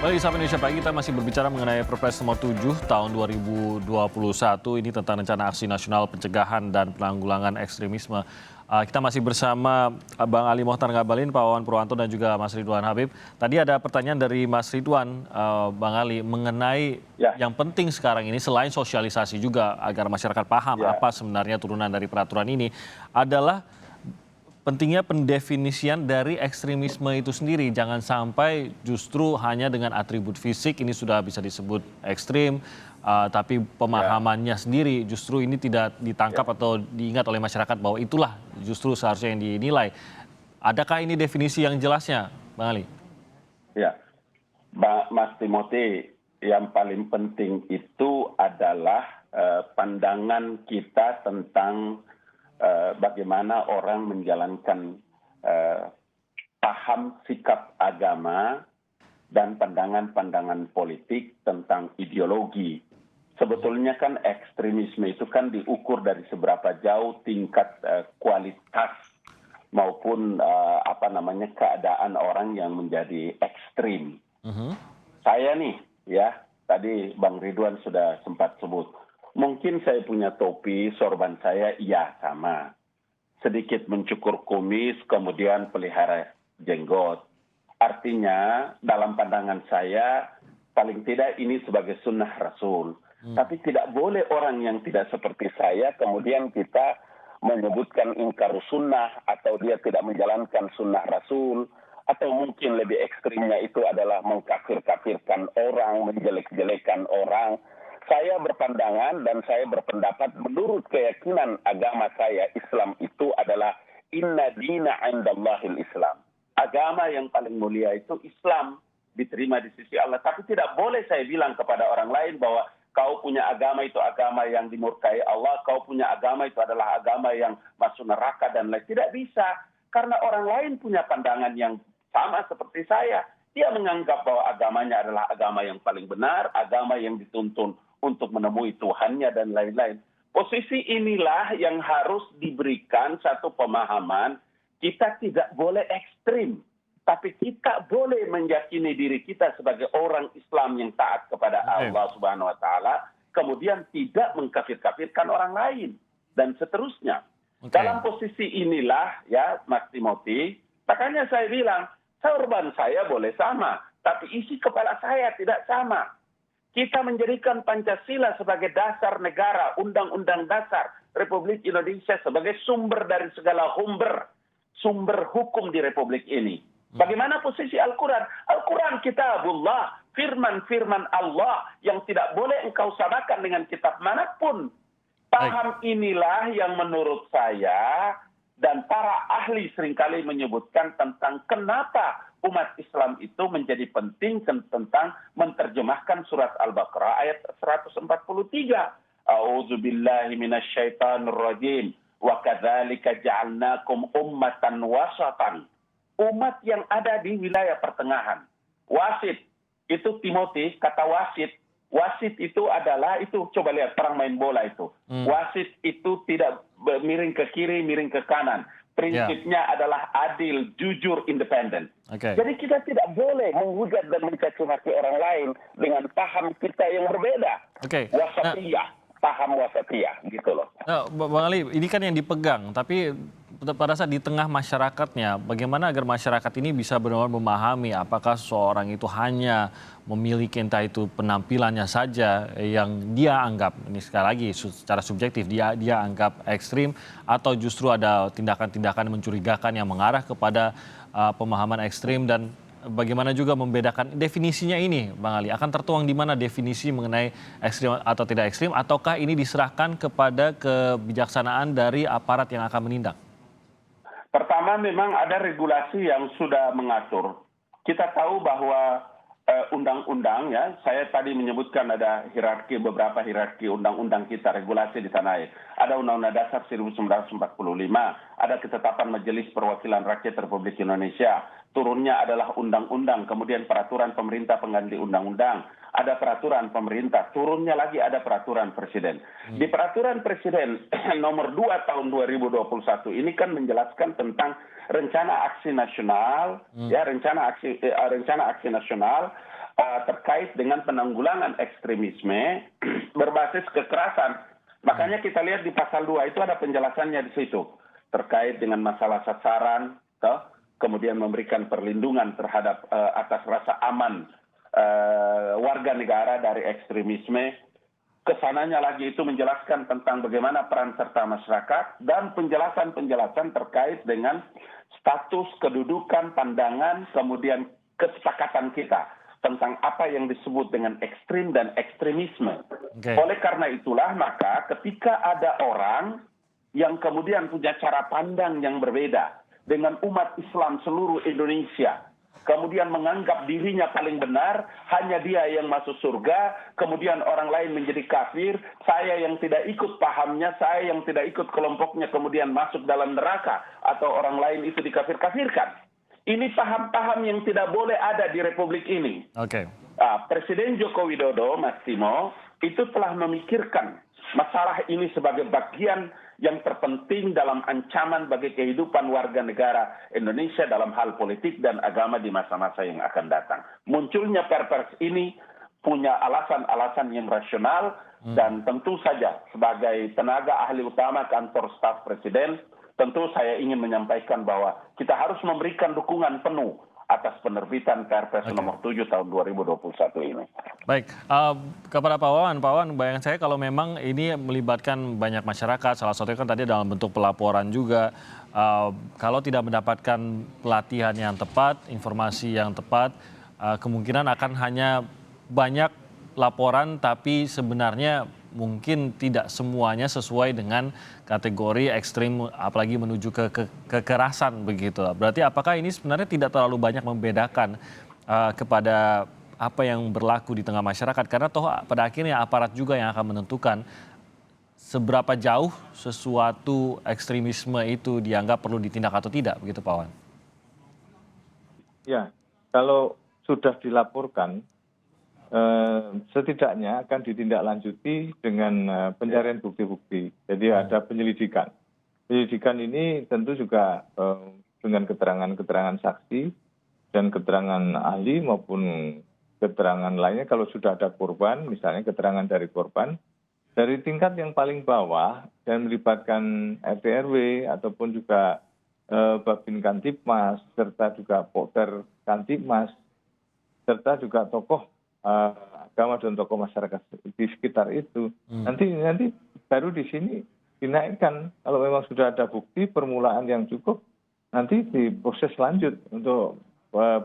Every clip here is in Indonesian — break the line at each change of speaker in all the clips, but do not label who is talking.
Baik, Sapa Indonesia Pagi, kita masih berbicara mengenai Perpres Nomor 7 Tahun 2021 ini tentang rencana aksi nasional pencegahan dan penanggulangan ekstremisme. Kita masih bersama Bang Ali Mohtar Ngabalin, Pak Wawan Purwanto dan juga Mas Ridwan Habib. Tadi ada pertanyaan dari Mas Ridwan, Bang Ali, mengenai
Ya,
yang penting sekarang ini selain sosialisasi juga agar masyarakat paham
ya,
apa sebenarnya turunan dari peraturan ini adalah pentingnya pendefinisian dari ekstremisme itu sendiri. Jangan sampai justru hanya dengan atribut fisik ini sudah bisa disebut ekstrim, tapi
ya,
pemahamannya sendiri justru ini tidak
ya,
ditangkap atau diingat oleh masyarakat bahwa itulah justru seharusnya yang dinilai. Adakah ini definisi yang jelasnya, Bang Ali?
ya. Mas Timothy, yang paling penting itu adalah pandangan kita tentang bagaimana orang menjalankan eh, paham sikap agama dan pandangan-pandangan politik tentang ideologi. Sebetulnya kan ekstremisme itu kan diukur dari seberapa jauh tingkat kualitas maupun keadaan orang yang menjadi ekstrim.
Mhm.
Saya nih, ya, tadi Bang Ridwan sudah sempat sebut. Mungkin saya punya topi, sorban saya, iya sama. Sedikit mencukur kumis, kemudian pelihara jenggot. Artinya, dalam pandangan saya, paling tidak ini sebagai sunnah Rasul. Tapi tidak boleh orang yang tidak seperti saya, kemudian kita menyebutkan ingkar sunnah, atau dia tidak menjalankan sunnah Rasul, atau mungkin lebih ekstrimnya itu adalah mengkafir-kafirkan orang, menjelek-jelekan orang. Saya berpandangan dan saya berpendapat menurut keyakinan agama saya, Islam itu adalah inna dina indallahil Islam. Agama yang paling mulia itu Islam, diterima di sisi Allah. Tapi tidak boleh saya bilang kepada orang lain bahwa kau punya agama itu agama yang dimurkai Allah, kau punya agama itu adalah agama yang masuk neraka dan lain. Tidak bisa, karena orang lain punya pandangan yang sama seperti saya. Dia menganggap bahwa agamanya adalah agama yang paling benar, agama yang dituntun untuk menemui Tuhannya dan lain-lain. Posisi inilah yang harus diberikan satu pemahaman, kita tidak boleh ekstrim, tapi kita boleh meyakini diri kita sebagai orang Islam yang taat kepada Allah Subhanahu wa taala, kemudian tidak mengkafir-kafirkan orang lain dan seterusnya. Dalam posisi inilah ya Mas Timothy, makanya saya bilang, sorban saya boleh sama, tapi isi kepala saya tidak sama. Kita menjadikan Pancasila sebagai dasar negara, Undang-Undang Dasar Republik Indonesia sebagai sumber dari segala sumber hukum di Republik ini. Bagaimana posisi Al-Quran? Al-Quran kitabullah, firman-firman Allah yang tidak boleh engkau samakan dengan kitab manapun. Paham inilah yang menurut saya dan para ahli seringkali menyebutkan tentang kenapa umat Islam itu menjadi penting tentang menerjemahkan surat Al-Baqarah ayat 143. A'udzubillahi minasyaitonir rajim. Wa kadzalika ja'alnakum ummatan wasatan. Umat yang ada di wilayah pertengahan. Wasit, itu Timothy, kata wasit. Wasit itu adalah, itu coba lihat perang main bola itu. Wasit itu tidak miring ke kiri, miring ke kanan. Prinsipnya adalah adil, jujur, independen. Jadi kita tidak boleh menghujat dan mencaci maki orang lain dengan paham kita yang berbeda. Wasatiyah, paham wasatiyah, gitu loh.
Nah, Bang Ali, ini kan yang dipegang, tapi pada saat di tengah masyarakatnya, bagaimana agar masyarakat ini bisa benar-benar memahami apakah seseorang itu hanya memiliki entah itu penampilannya saja yang dia anggap, ini sekali lagi secara subjektif, dia anggap ekstrim, atau justru ada tindakan-tindakan mencurigakan yang mengarah kepada pemahaman ekstrim, dan bagaimana juga membedakan definisinya ini, Bang Ali? Akan tertuang di mana definisi mengenai ekstrim atau tidak ekstrim, ataukah ini diserahkan kepada kebijaksanaan dari aparat yang akan menindak?
Pertama, memang ada regulasi yang sudah mengatur. Kita tahu bahwa undang-undang, ya, saya tadi menyebutkan ada beberapa hierarki undang-undang kita, regulasi di tanah air. Ada Undang-Undang Dasar 1945, ada Ketetapan Majelis Perwakilan Rakyat Republik Indonesia, turunnya adalah undang-undang, kemudian peraturan pemerintah pengganti undang-undang, ada peraturan pemerintah, turunnya lagi ada peraturan presiden. Di peraturan presiden nomor 2 tahun 2021 ini kan menjelaskan tentang rencana aksi nasional, ya, rencana aksi nasional terkait dengan penanggulangan ekstremisme berbasis kekerasan. Makanya kita lihat di pasal 2 itu ada penjelasannya di situ terkait dengan masalah sasaran, kemudian memberikan perlindungan terhadap atas rasa aman warga negara dari ekstremisme. Kesananya lagi itu menjelaskan tentang bagaimana peran serta masyarakat dan penjelasan-penjelasan terkait dengan status, kedudukan, pandangan, kemudian kesepakatan kita tentang apa yang disebut dengan ekstrim dan ekstremisme.
Okay.
Oleh karena itulah maka ketika ada orang yang kemudian punya cara pandang yang berbeda dengan umat Islam seluruh Indonesia, kemudian menganggap dirinya paling benar, hanya dia yang masuk surga, kemudian orang lain menjadi kafir, saya yang tidak ikut pahamnya, saya yang tidak ikut kelompoknya kemudian masuk dalam neraka, atau orang lain itu dikafir-kafirkan. Ini paham-paham yang tidak boleh ada di Republik ini.
Oke.
Presiden Joko Widodo, Mas Timo, itu telah memikirkan masalah ini sebagai bagian yang terpenting dalam ancaman bagi kehidupan warga negara Indonesia dalam hal politik dan agama di masa-masa yang akan datang. Munculnya perpres ini punya alasan-alasan yang rasional dan tentu saja sebagai tenaga ahli utama kantor staf presiden, tentu saya ingin menyampaikan bahwa kita harus memberikan dukungan penuh atas penerbitan Perpres nomor 7 tahun 2021 ini.
Baik, kepada Pak Wawan, bayangan saya kalau memang ini melibatkan banyak masyarakat, salah satunya kan tadi dalam bentuk pelaporan juga, kalau tidak mendapatkan pelatihan yang tepat, informasi yang tepat, kemungkinan akan hanya banyak laporan tapi sebenarnya mungkin tidak semuanya sesuai dengan kategori ekstrim, apalagi menuju ke kekerasan begitu. Berarti apakah ini sebenarnya tidak terlalu banyak membedakan kepada apa yang berlaku di tengah masyarakat? Karena toh pada akhirnya aparat juga yang akan menentukan seberapa jauh sesuatu ekstremisme itu dianggap perlu ditindak atau tidak, begitu Pak Wan?
Ya, kalau sudah dilaporkan, setidaknya akan ditindaklanjuti dengan pencarian bukti-bukti. Jadi ada penyelidikan. Penyelidikan ini tentu juga dengan keterangan-keterangan saksi dan keterangan ahli maupun keterangan lainnya kalau sudah ada korban, misalnya keterangan dari korban, dari tingkat yang paling bawah dan melibatkan RT RW ataupun juga Babin Kantipmas, serta juga Pokter Kantipmas, serta juga tokoh agama dan tokoh masyarakat di sekitar itu. Nanti baru di sini dinaikkan. Kalau memang sudah ada bukti permulaan yang cukup, nanti diproses lanjut untuk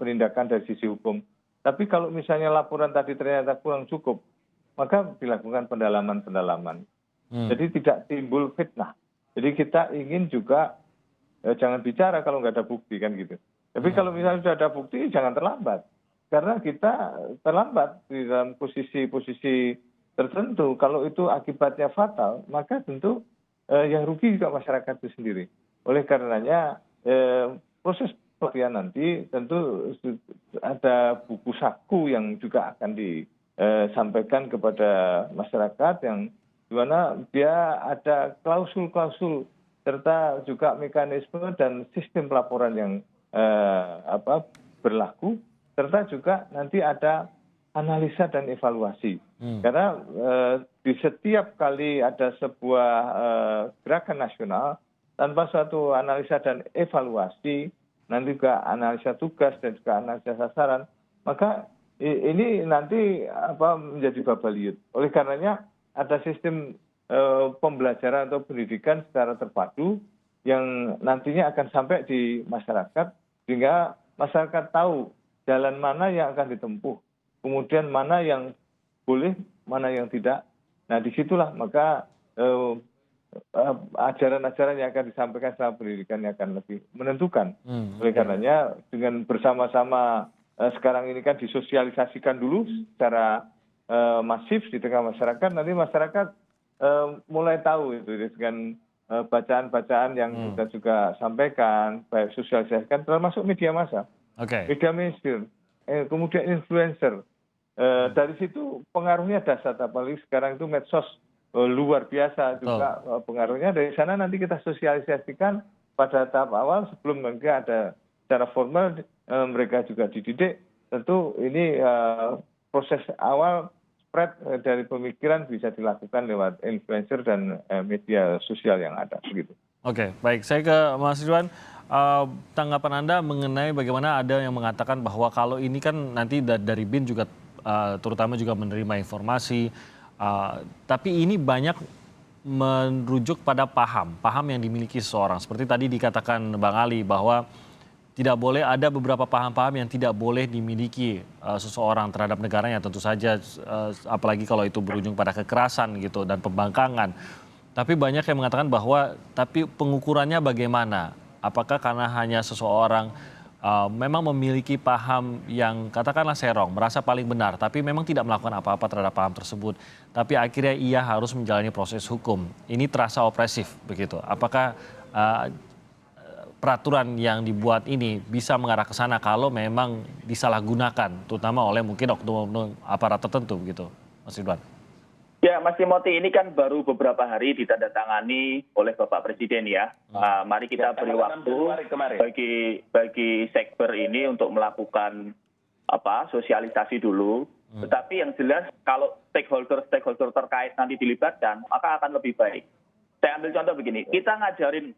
penindakan dari sisi hukum. Tapi kalau misalnya laporan tadi ternyata kurang cukup, maka dilakukan pendalaman-pendalaman. Jadi tidak timbul fitnah. Jadi kita ingin juga jangan bicara kalau nggak ada bukti kan gitu. Tapi kalau misalnya sudah ada bukti, jangan terlambat. Karena kita terlambat di dalam posisi-posisi tertentu. Kalau itu akibatnya fatal, maka tentu yang rugi juga masyarakat itu sendiri. Oleh karenanya proses pelatihan nanti tentu ada buku saku yang juga akan disampaikan kepada masyarakat yang di mana dia ada klausul-klausul serta juga mekanisme dan sistem pelaporan yang berlaku. Serta juga nanti ada analisa dan evaluasi. Karena di setiap kali ada sebuah gerakan nasional, tanpa suatu analisa dan evaluasi, nanti juga analisa tugas dan juga analisa sasaran, maka ini nanti menjadi babaliut. Oleh karenanya ada sistem pembelajaran atau pendidikan secara terpadu yang nantinya akan sampai di masyarakat, sehingga masyarakat tahu jalan mana yang akan ditempuh, kemudian mana yang boleh, mana yang tidak. Nah, disitulah maka ajaran-ajaran yang akan disampaikan selama pendidikan yang akan lebih menentukan. Oleh karenanya dengan bersama-sama sekarang ini kan disosialisasikan dulu secara masif di tengah masyarakat, nanti masyarakat mulai tahu itu dengan bacaan-bacaan yang kita juga sampaikan, baik sosialisasikan termasuk media massa. Media mainstream, kemudian influencer. Dari situ pengaruhnya dahsyat, apalagi sekarang itu medsos luar biasa juga pengaruhnya. Dari sana nanti kita sosialisasikan pada tahap awal sebelum mereka ada secara formal, mereka juga dididik tentu ini proses awal spread dari pemikiran bisa dilakukan lewat influencer dan media sosial yang ada begitu.
Oke, baik. Saya ke Mas Ridwan. Tanggapan Anda mengenai bagaimana ada yang mengatakan bahwa kalau ini kan nanti dari BIN juga terutama juga menerima informasi, tapi ini banyak merujuk pada paham yang dimiliki seseorang. Seperti tadi dikatakan Bang Ali bahwa tidak boleh ada beberapa paham-paham yang tidak boleh dimiliki seseorang terhadap negaranya tentu saja, apalagi kalau itu berujung pada kekerasan gitu dan pembangkangan. Tapi banyak yang mengatakan bahwa tapi pengukurannya bagaimana? Apakah karena hanya seseorang memang memiliki paham yang katakanlah serong, merasa paling benar, tapi memang tidak melakukan apa-apa terhadap paham tersebut. Tapi akhirnya ia harus menjalani proses hukum. Ini terasa opresif begitu. Apakah peraturan yang dibuat ini bisa mengarah ke sana kalau memang disalahgunakan, terutama oleh mungkin oknum aparat tertentu begitu, Mas Ridwan?
Ya, Mas Timothy, ini kan baru beberapa hari ditandatangani oleh Bapak Presiden ya. Mari kita beri waktu bagi sekber ini untuk melakukan sosialisasi dulu. Tetapi yang jelas kalau stakeholder terkait nanti dilibatkan, maka akan lebih baik. Saya ambil contoh begini, kita ngajarin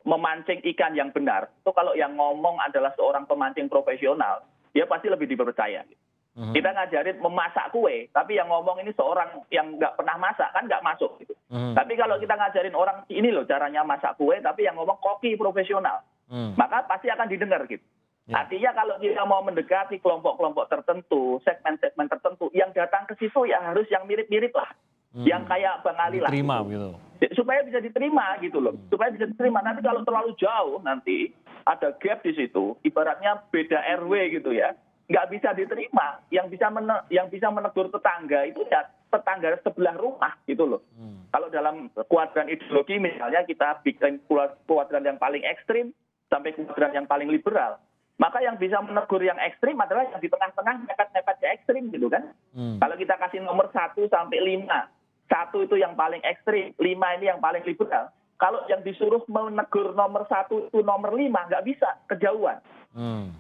memancing ikan yang benar. Itu kalau yang ngomong adalah seorang pemancing profesional, dia pasti lebih dipercaya. Kita ngajarin memasak kue, tapi yang ngomong ini seorang yang nggak pernah masak, kan nggak masuk. Gitu. Tapi kalau kita ngajarin orang, ini loh caranya masak kue, tapi yang ngomong koki profesional, maka pasti akan didengar. Gitu. Artinya kalau kita mau mendekati kelompok-kelompok tertentu, segmen-segmen tertentu, yang datang ke situ ya harus yang mirip-mirip lah. Yang kayak Bang Ali lah.
Diterima gitu.
Supaya bisa diterima gitu loh. Supaya bisa diterima. Nanti kalau terlalu jauh nanti ada gap di situ, ibaratnya beda RW gitu ya. Nggak bisa diterima. Yang bisa menegur tetangga itu ya tetangga sebelah rumah gitu loh. Kalau dalam kuadran ideologi misalnya kita bikin kuadran yang paling ekstrim sampai kuadran yang paling liberal. Maka yang bisa menegur yang ekstrim adalah yang di tengah-tengah mepet-mepetnya ekstrim gitu kan. Kalau kita kasih nomor 1 sampai 5. 1 itu yang paling ekstrim, 5 ini yang paling liberal. Kalau yang disuruh menegur nomor 1 itu nomor 5, nggak bisa, kejauhan.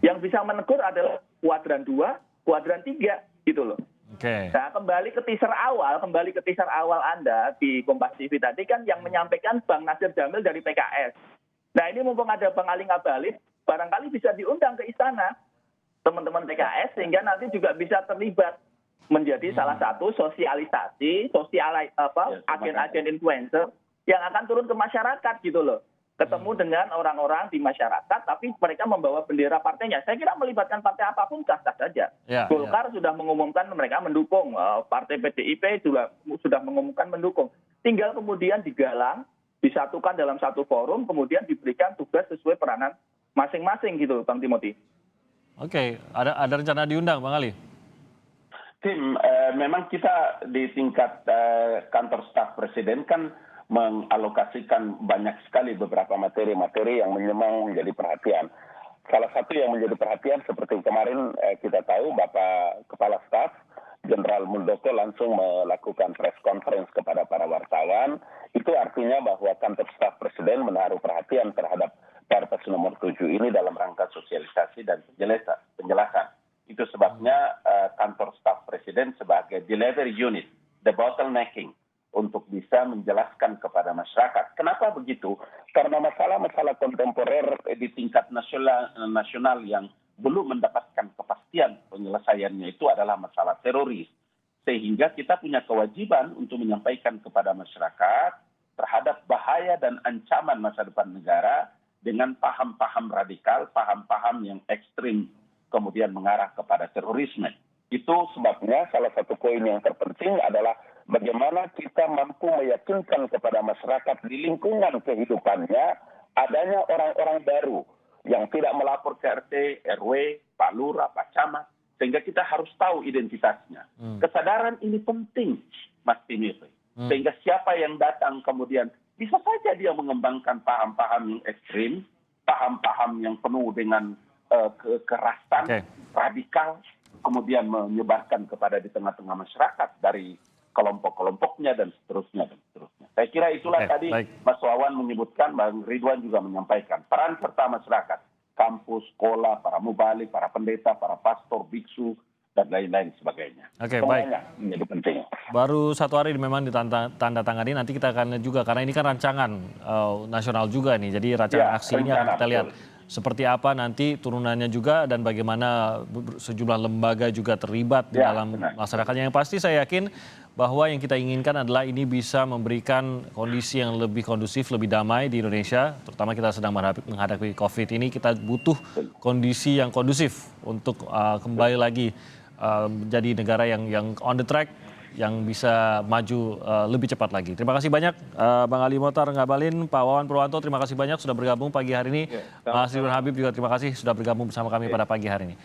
Yang bisa menegur adalah kuadran 2, kuadran 3, gitu loh. Nah, kembali ke teaser awal Anda di Kompas TV tadi kan yang menyampaikan Bang Nasir Jamil dari PKS. Nah, ini mumpung ada Bang Ali Ngabalin, barangkali bisa diundang ke istana teman-teman PKS sehingga nanti juga bisa terlibat menjadi salah satu sosialisasi, agen-agen influencer yang akan turun ke masyarakat gitu loh. Ketemu dengan orang-orang di masyarakat, tapi mereka membawa bendera partainya. Saya kira melibatkan partai apapun sah-sah saja. Golkar sudah mengumumkan mereka mendukung, partai PDIP juga sudah mengumumkan mendukung. Tinggal kemudian digalang, disatukan dalam satu forum, kemudian diberikan tugas sesuai peranan masing-masing gitu, Bang Timothy.
Oke, ada rencana diundang, Bang Ali?
Tim, memang kita di tingkat kantor staf presiden kan mengalokasikan banyak sekali beberapa materi-materi yang memang menjadi perhatian. Salah satu yang menjadi perhatian seperti kemarin kita tahu Bapak Kepala Staf Jenderal Muldoko langsung melakukan press conference kepada para wartawan. Itu artinya bahwa kantor staf presiden menaruh perhatian terhadap Perpres nomor 7 ini dalam rangka sosialisasi dan penjelasan. Itu sebabnya kantor staf presiden sebagai delivery unit, the bottlenecking, untuk bisa menjelaskan kepada masyarakat. Kenapa begitu? Karena masalah-masalah kontemporer di tingkat nasional yang belum mendapatkan kepastian penyelesaiannya itu adalah masalah teroris. Sehingga kita punya kewajiban untuk menyampaikan kepada masyarakat terhadap bahaya dan ancaman masa depan negara dengan paham-paham radikal, paham-paham yang ekstrim, kemudian mengarah kepada terorisme. Itu sebabnya salah satu poin yang terpenting adalah bagaimana kita mampu meyakinkan kepada masyarakat di lingkungan kehidupannya adanya orang-orang baru yang tidak melapor ke RT, RW, Pak Lurah, Pak Camat, sehingga kita harus tahu identitasnya. Kesadaran ini penting, Mas Timothy. Sehingga siapa yang datang kemudian bisa saja dia mengembangkan paham-paham yang ekstrim, paham-paham yang penuh dengan kekerasan, radikal, kemudian menyebarkan kepada di tengah-tengah masyarakat dari kelompok-kelompoknya dan seterusnya dan seterusnya. Saya kira itulah tadi Mas Wawan menyebutkan, Bang Ridwan juga menyampaikan peran serta masyarakat. kampus, sekolah, para mubalik, para pendeta, para pastor, biksu, dan lain-lain sebagainya.
Oke, baik.
Semuanya menjadi penting.
Baru 1 hari memang ditandatangani, nanti kita akan juga, karena ini kan rancangan nasional juga nih, jadi rancangan
Ya,
aksi ini akan
rencana,
kita lihat
betul.
seperti apa nanti turunannya juga dan bagaimana sejumlah lembaga juga terlibat di
Ya,
dalam
benar.
masyarakatnya. Yang pasti saya yakin bahwa yang kita inginkan adalah ini bisa memberikan kondisi yang lebih kondusif, lebih damai di Indonesia, terutama kita sedang menghadapi COVID ini, kita butuh kondisi yang kondusif untuk kembali lagi menjadi negara yang on the track, yang bisa maju lebih cepat lagi. Terima kasih banyak Bang Ali Mohtar Ngabalin, Pak Wawan Purwanto, terima kasih banyak sudah bergabung pagi hari ini.
Ya,
Mas Ridwan Habib juga terima kasih sudah bergabung bersama kami pada pagi hari ini.